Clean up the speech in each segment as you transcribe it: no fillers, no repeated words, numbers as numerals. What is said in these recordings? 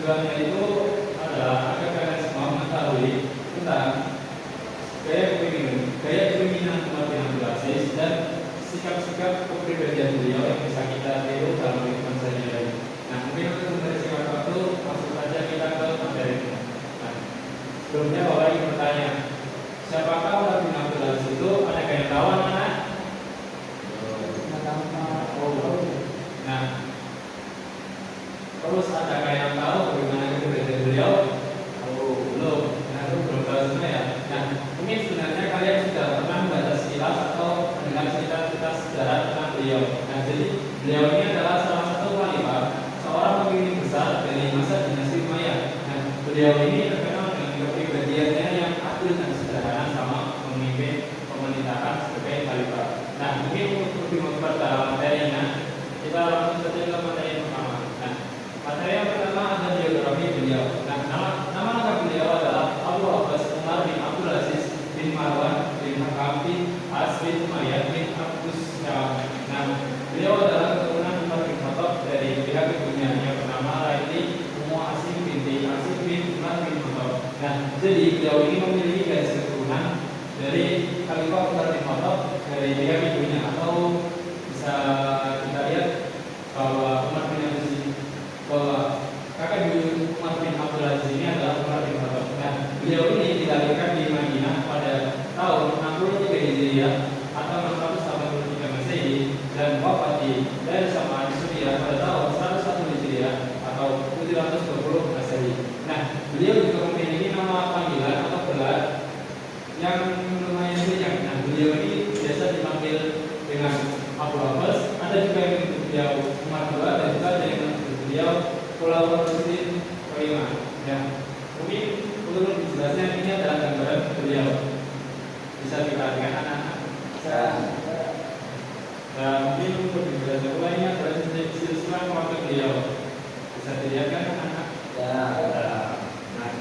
Tujuannya itu adalah agar kalian semua mengetahui tentang gaya kepemimpinan umat yang berbasis dan sikap-sikap kepribadian beliau yang bisa kita tiru dalam kehidupan sehari-hari. Nah, mungkin untuk mempersiapkan waktu, langsung saja kita ke materi. Nah, sebelumnya Bapak ingin bertanya, siapakah Umar bin Abdul Aziz itu? Ada yang tahu anak-anak? Nah, terus adakah yang tahu bagaimana kepribadian beliau? Belum. Nah, itu belum tahu semua ya. Nah, mungkin sebenarnya kalian sudah pernah membaca sekilas atau mendengar cerita-cerita sejarah tentang beliau. Nah, jadi beliau ini adalah salah satu khalifah, seorang pemimpin besar dari masa dinasti Umayyah. Nah, beliau ini terkenal dengan kepribadiannya yang adil dan sederhana sama memimpin pemerintahan sebagai khalifah. Nah, mungkin untuk lebih memperdalam dalam materinya, kita langsung saja ke materi yang pertama. Nah, materi yang pertama adalah biografi beliau. Nah, nama lengkap beliau adalah Abu Abbas Umar bin Abdul Aziz bin Marwan bin Hakam bin As bin Umayyah bin Abdus Syam. Nah, beliau adalah keturunan Umar bin Khattab dari pihak ibunya yang bernama Laili Ummu Asim binti Asim bin Umar bin Khattab. Nah, jadi beliau ini memiliki garis keturunan dari Khalifah Umar bin Khattab dari pihak ibunya, atau bisa kita lihat bahwa Umar bin Aziz, bahwa kakak ibu Umar bin Abdul Aziz ini adalah Umar bin Khattab. Nah, beliau ini dilahirkan di Madinah pada tahun 63 Hijriah atau 683 Masehi dan wafat di Dar Saman Suriah pada tahun 101 Hijriah atau 720 Masehi. Nah, beliau juga memiliki nama panggilan atau gelar yang lumayan banyak. Nah, beliau ini biasa dipanggil dengan Abu Abbas, ada juga yang menyebut beliau Umar II, dan juga ada yang menyebut beliau Khulafaur Rasyidin kelima. Ya, mungkin untuk lebih jelasnya ini adalah gambaran beliau. Bisa kita lihat anak-anak. Dan mungkin untuk lebih jelasnya pula ini adalah silsilah keluarga beliau. Bisa dilihat kan anak-anak? Ya. Nah,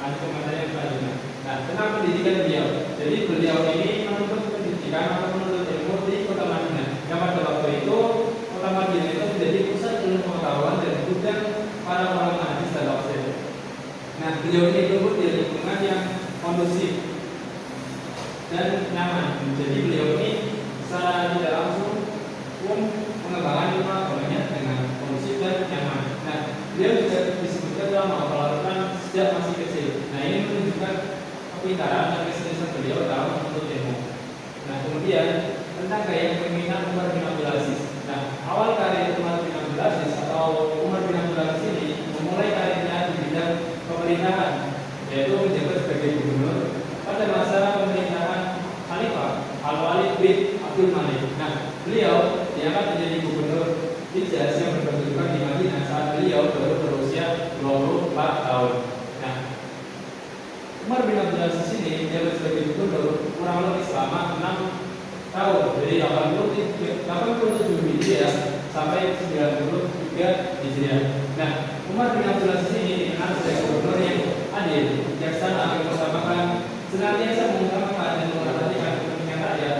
lanjut ke materi yang selanjutnya. Nah, tentang pendidikan beliau. Jadi beliau ini menuntut pendidikan atau menuntut ilmu di kota Madinah. Yang pada waktu itu kota Madinah itu menjadi pusat ilmu pengetahuan dan gudang para ulama hadis dan tafsir. Nah, beliau ini tumbuh di lingkungan yang kondusif dan nyaman. Jadi beliau ini secara tidak langsung pun mengembangkan ilmu agamanya dengan kondusif dan nyaman. Nah, beliau juga disebutkan dalam Al-Quran sejak masih kecil. Nah, ini menunjukkan kepintaran dan keseriusan beliau dalam menuntut ilmu. Nah, kemudian tentang gaya kepemimpinan Umar bin Abdul Aziz. Nah, awal karir Umar bin Abdul Aziz atau Umar bin Abdul Aziz ini memulai karirnya di bidang pemerintahan, yaitu menjabat sebagai gubernur pada masa pemerintahan Khalifah Al-Walid bin Abdul Malik. Nah, beliau diangkat menjadi gubernur Hijaz yang berkedudukan di Madinah saat beliau baru berusia 24 tahun. Nah, Umar bin Abdul Aziz ini menjabat sebagai gubernur kurang lebih selama 6 tahun, dari 87 Hijriah sampai 93 Hijriah. Nah, Umar bin Abdul Aziz ini dikenal sebagai gubernur yang adil, bijaksana, yang bersamakan, senantiasa mengutamakan dan memperhatikan kepentingan rakyat,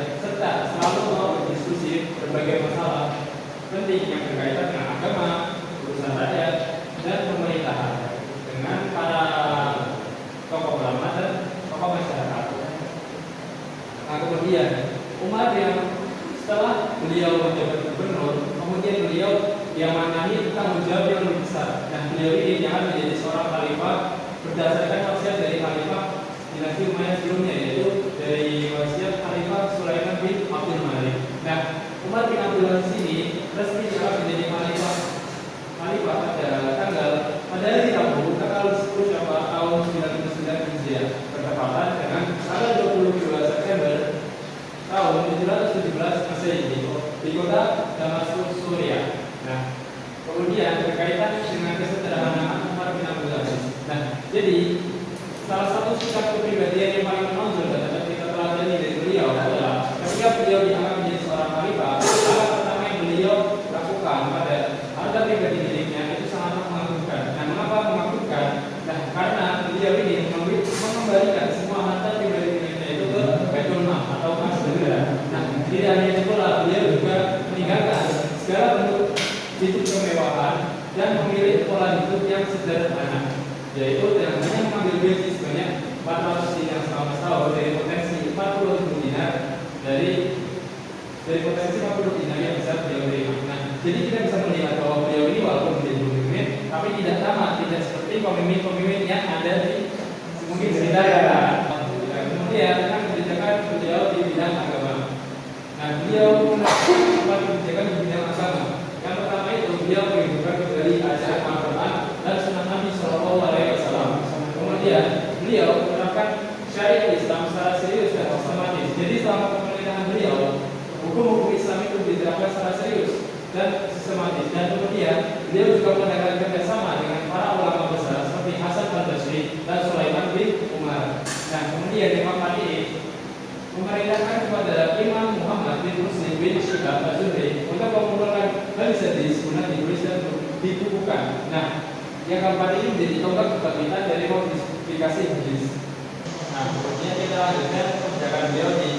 Nah kemudian Umar yang setelah beliau menjabat gubernur, kemudian beliau yang manani tanggung jawab yang lebih besar. Nah beliau ini jangan menjadi seorang khalifah berdasarkan wasiat dari khalifah dinasti Umayyah sebelumnya, yaitu dari wasiat Khalifah Sulaiman bin Abdul Malik. Nah Umar bin Abdul Aziz ini resmi diangkat menjadi khalifah pada hari Rabu tanggal 10 Syawal tahun 99 Hijriah, bertepatan dengan tanggal 22 September tahun 717 Masehi di kota Damaskus, Suriah. Nah, kemudian berkaitan dengan kesederhanaan Umar bin Abdul Aziz. Nah, jadi salah satu sikap kepribadian yang paling menonjol dan kita pelajari dari beliau adalah ketika beliau diangkat menjadi seorang khalifah, hal pertama yang beliau lakukan pada harga pribadi miliknya itu sangat mengagumkan. Nah, mengapa mengagumkan? Nah, karena beliau ini mengembalikan semua harta pribadi miliknya itu ke Baitul Mal atau kas negara. Nah, tidak hanya itu pula, beliau juga meninggalkan segala bentuk hidup kemewahan dan memilih pola hidup yang sederhana, yaitu yang hanya mengambil gaji sebanyak 400 dinar selama setahun dari potensi 40.000 dinar dari potensi 40 dinar yang bisa beliau terima. Nah, jadi kita bisa melihat bahwa beliau ini walaupun menjadi pemimpin, tapi tidak sama, tidak seperti pemimpin-pemimpin yang ada di mungkin sekitar kita. Kemudian tentang kebijakan beliau di bidang agama. Nah, beliau membuat kebijakan di bidang agama. Yang pertama itu beliau menghidupkan dari ajaran Al-Quran dan Sunnah Nabi Shallallahu Alaihi Wasallam. Kemudian beliau menerapkan syariat Islam secara serius dan sistematis. Jadi selama pemerintahan beliau, hukum-hukum Islam itu diterapkan secara serius dan sistematis. Dan kemudian beliau juga mengadakan kerjasama dengan para ulama besar seperti Hasan al-Basri dan Sulaiman bin Umar. Nah, kemudian Imam Mahdi memerintahkan kepada Imam Muhammad bin Muslim bin Syihab az-Zuhri untuk mengumpulkan hadis-hadis guna ditulis dan dibukukan. Nah, yang keempat ini menjadi tonggak kebangkitan dari modifikasi hadis. Nah, kemudian kita lanjutkan kebijakan beliau di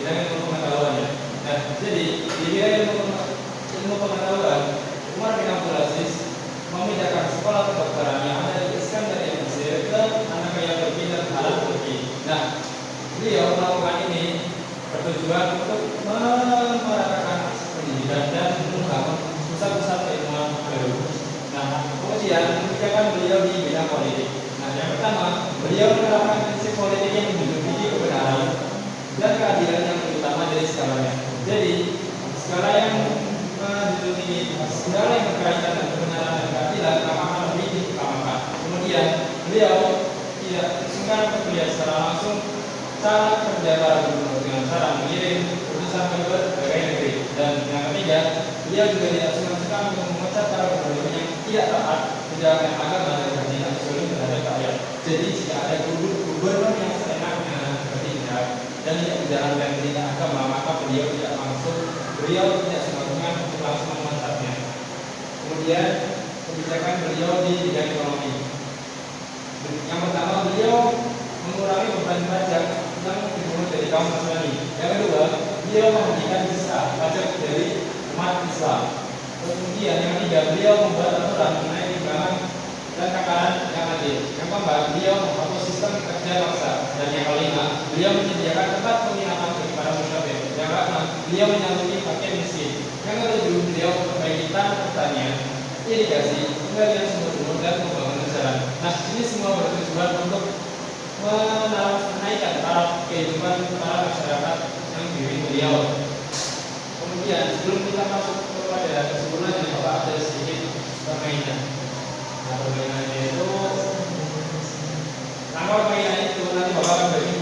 bidang ilmu pengetahuan. Nah, jadi di bidang ilmu pengetahuan, Umar bin Abdul Aziz memindahkan sekolah kedokteran yang ada di Iskandariya Mesir ke Anakya Turki dan Halab Turki. Nah, beliau melakukan ini bertujuan untuk memeratakan pendidikan dan membangun pusat-pusat keilmuan baru. Nah, kemudian kebijakan beliau di bidang politik. Nah, yang pertama, beliau menerapkan prinsip politik yang menjunjung kebenaran dan keadilan yang utama dari segalanya. Jadi, segala yang segala yang berkaitan dengan kebenaran dan keadilan akan lebih diutamakan. Kemudian, beliau tidak sungkan bekerja secara langsung cara kerja para gubernur dengan cara mengirim utusan ke berbagai negeri. Dan yang ketiga, beliau juga tidak sungkan untuk memecat para gubernur yang tidak taat menjalankan agama dan keadilan sosial terhadap rakyat. Jadi jika ada gubernur yang seenaknya bertindak dan tidak menjalankan perintah agama, maka beliau tidak sungkan untuk langsung memecatnya. Kemudian kebijakan beliau di bidang ekonomi. Yang pertama, beliau mengurangi beban pajak yang dipungut dari kaum Nasrani. Yang kedua, beliau menghentikan pajak dari umat Islam. Kemudian yang ketiga, beliau membuat aturan mengenai timbangan dan takaran yang adil. Yang keempat, beliau menghapus sistem kerja paksa. Dan yang kelima, beliau menyediakan tempat penginapan bagi para musafir. Yang keenam, beliau menyanggupi fakir miskin. Yang ketujuh, beliau memperbaiki tanah pertanian, irigasi, penggalian sumur-sumur dan pembangunan jalan. Nah, ini semua bertujuan untuk menaikkan taraf kehidupan para masyarakat yang diri beliau. Kemudian sebelum kita masuk kepada kesimpulan, jadi Bapak ada sedikit permainan. Nah, permainannya itu, permainan itu nanti Bapak akan bagi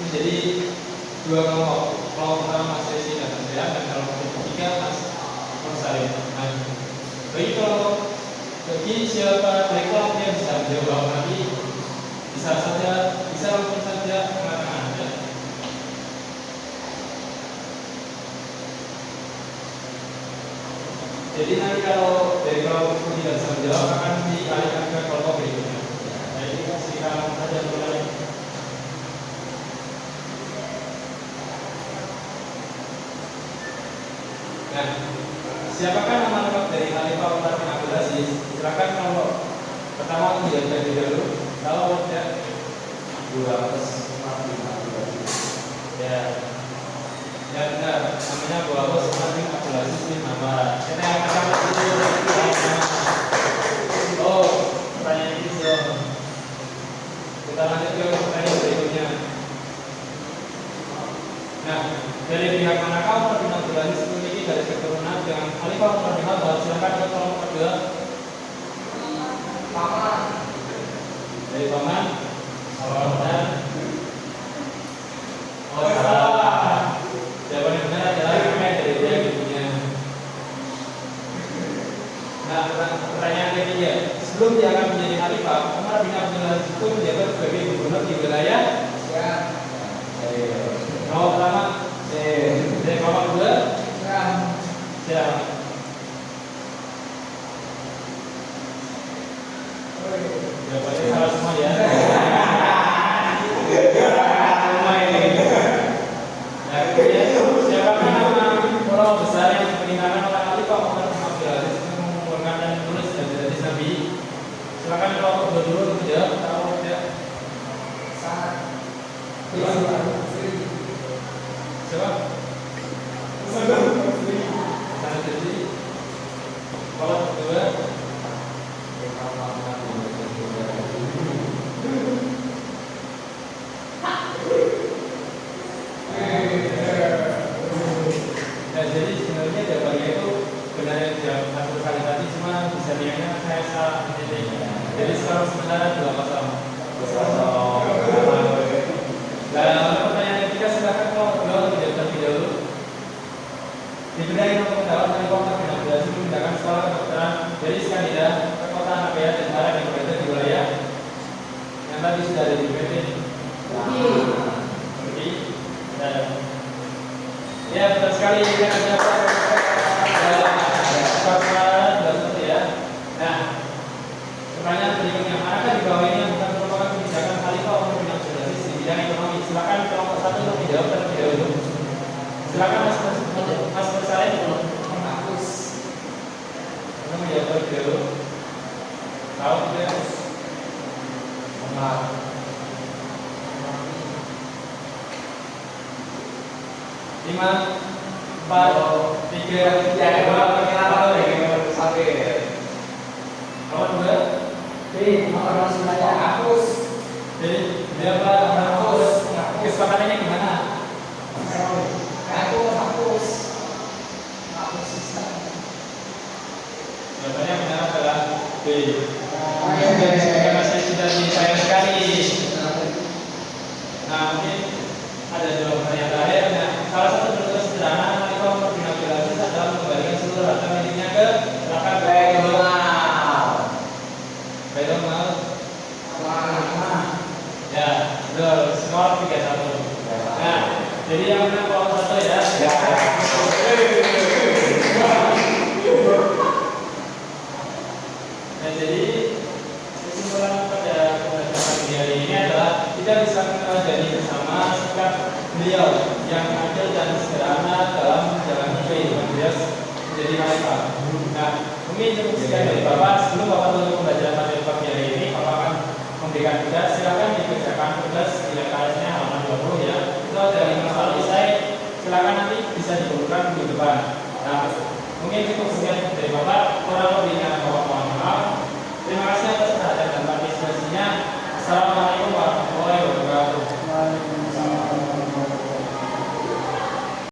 menjadi dua kelompok. Kelompok pertama Mas Resi dan Mas Rian, dan kelompok ketiga Mas Salim. Nah, bagi siapa dari kelompok yang bisa menjawab nanti bisa langsung saja mengatakan Anda. Jadi nanti kalau dari kelompok itu tidak bisa menjawab, akan dialihkan ke kelompok berikutnya. Jadi silakan langsung saja mulai. Nah, siapakah nama lengkap dari Khalifah Umar bin Abdul Aziz? Silakan kalau pertama tidak dulu. Kalau tidak 245. Nah, dari pihak manakah Umar bin Abdul Aziz memiliki garis keturunan dengan Khalifah Umar bin Khattab? Silakan ke kolom kedua. Paman. Dari paman. Dan oh salah. Jawaban yang benar adalah dari dia ibunya. Nah, pertanyaan ketiga. Sebelum dia akan menjadi khalifah, Umar bin Abdul Aziz itu menjabat sebagai gubernur di wilayah. Ya. Nomor pertama, dari nomor kedua. Ya. Jawabannya salah semua ya. Semua ini. Nah, kemudian siapakah nama pulau besar yang peninggalan oleh Khalifah Umar bin Abdul Aziz yang mengumpulkan dan menulis dan menjadi nabi? Silakan kelompok kedua dulu untuk jawab. Tahu tidak? Sangat. Siapa? Sangat jadi. Kalau kedua. Nah, jadi sebenarnya jawabannya itu benar yang dijawab satu kali tadi, cuma bisa bilangnya saya salah menjadi. Jadi sekarang sementara 2-0. Dan pertanyaan ketiga silakan kalau beliau tidak terlebih dahulu. Di bidang ilmu pengetahuan dari Umar bin Abdul Aziz memindahkan sekolah kedokteran dari Skandinavia ke kota Nagoya dan Barat yang berada di wilayah yang tadi sudah ada di BPT. Turki. Dan ya benar sekali kan ada ya. Nah, pertanyaan berikutnya, manakah di bawah ini yang bukan merupakan kebijakan Khalifah Umar bin Abdul Aziz di bidang ekonomi? Silakan kelompok satu untuk dijawab terlebih dahulu. Silakan Mas Bersalin. Bagus. Untuk menjawab terlebih dahulu. Tahu tidak? Enggak. 5, 4, 3, 2, 1. Nomor 2. Nomor 9 hapus. Jadi berapa hapus? Kesepakatannya gimana? Aku hapus. Hapus sisa. Jawabannya benar adalah B. Terima kasih sudah disayang sekali. Nah, mungkin ada dua pertanyaan terakhir. Nah, salah satu bentuk sederhana Khalifah Umar bin Abdul Aziz adalah mengembalikan seluruh harta miliknya ke zakat Baitul Mal. Baitul Mal. Ya, betul. Skor 3-1. Nah, jadi yang menang kelompok satu ya. Nah, jadi kesimpulan pada pembelajaran hari ini adalah kita bisa menjadi bersama sikap beliau yang adil dan sederhana dalam menjalani kehidupan beliau menjadi khalifah. Nah, mungkin cukup sekian dari Bapak. Sebelum Bapak tutup pembelajaran pada pagi hari ini, Bapak akan memberikan tugas. Silakan dikerjakan tugas di letaknya halaman 20 ya. Itu ada 5 soal esai. Silakan nanti bisa dikumpulkan di depan. Nah, mungkin cukup sekian dari Bapak. Kurang lebihnya Bapak